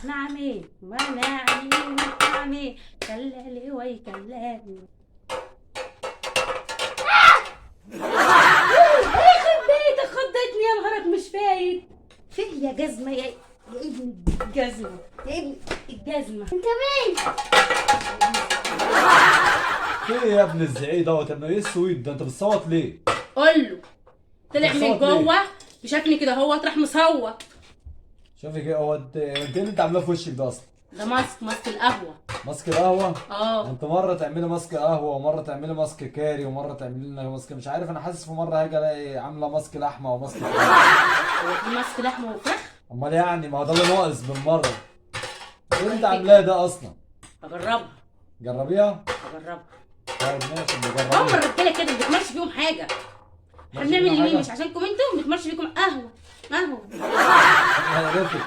نعمي ما نعمي كلالي ويكلالي. يخرب بيتك خضتني يا نهارك مش فايت. فين يا جزمة يا ابن الجزمة يا ابن الجزمة. انت مين؟ في ايه يا ابن الزعيق دوت؟ اما ايه السويت ده؟ انت بتصوت ليه؟ قول له طلع من بتصوت جوه بشكل كده هو راح مصوت. شوفي كده، هو انت ايه اللي انت عاملاه في وشك ده اصلا؟ ده ماسك القهوة. ماسك القهوه؟ اه انت مره تعملي ماسك قهوه ومره تعملي ماسك كاري ومره تعملي لنا ماسك مش عارف. انا حاسس في مره هاجي الاقي عامله ماسك لحمه وماسك فراخ. هو في ماسك لحمة وفراخ؟ امال يعني ما هو ده اللي ناقص بالمره. ايه اللي انت عاملاه ده اصلا؟ اجربها. جربيها؟ اجربها. طيب ماشي هم نجربها. الرجاله كده بتمشي فيهم حاجه. احنا ماشي بنعمل فيهم يمين حاجة؟ مش عشانكم انتوا بنتمشي فيكم قهوه. انا عرفت.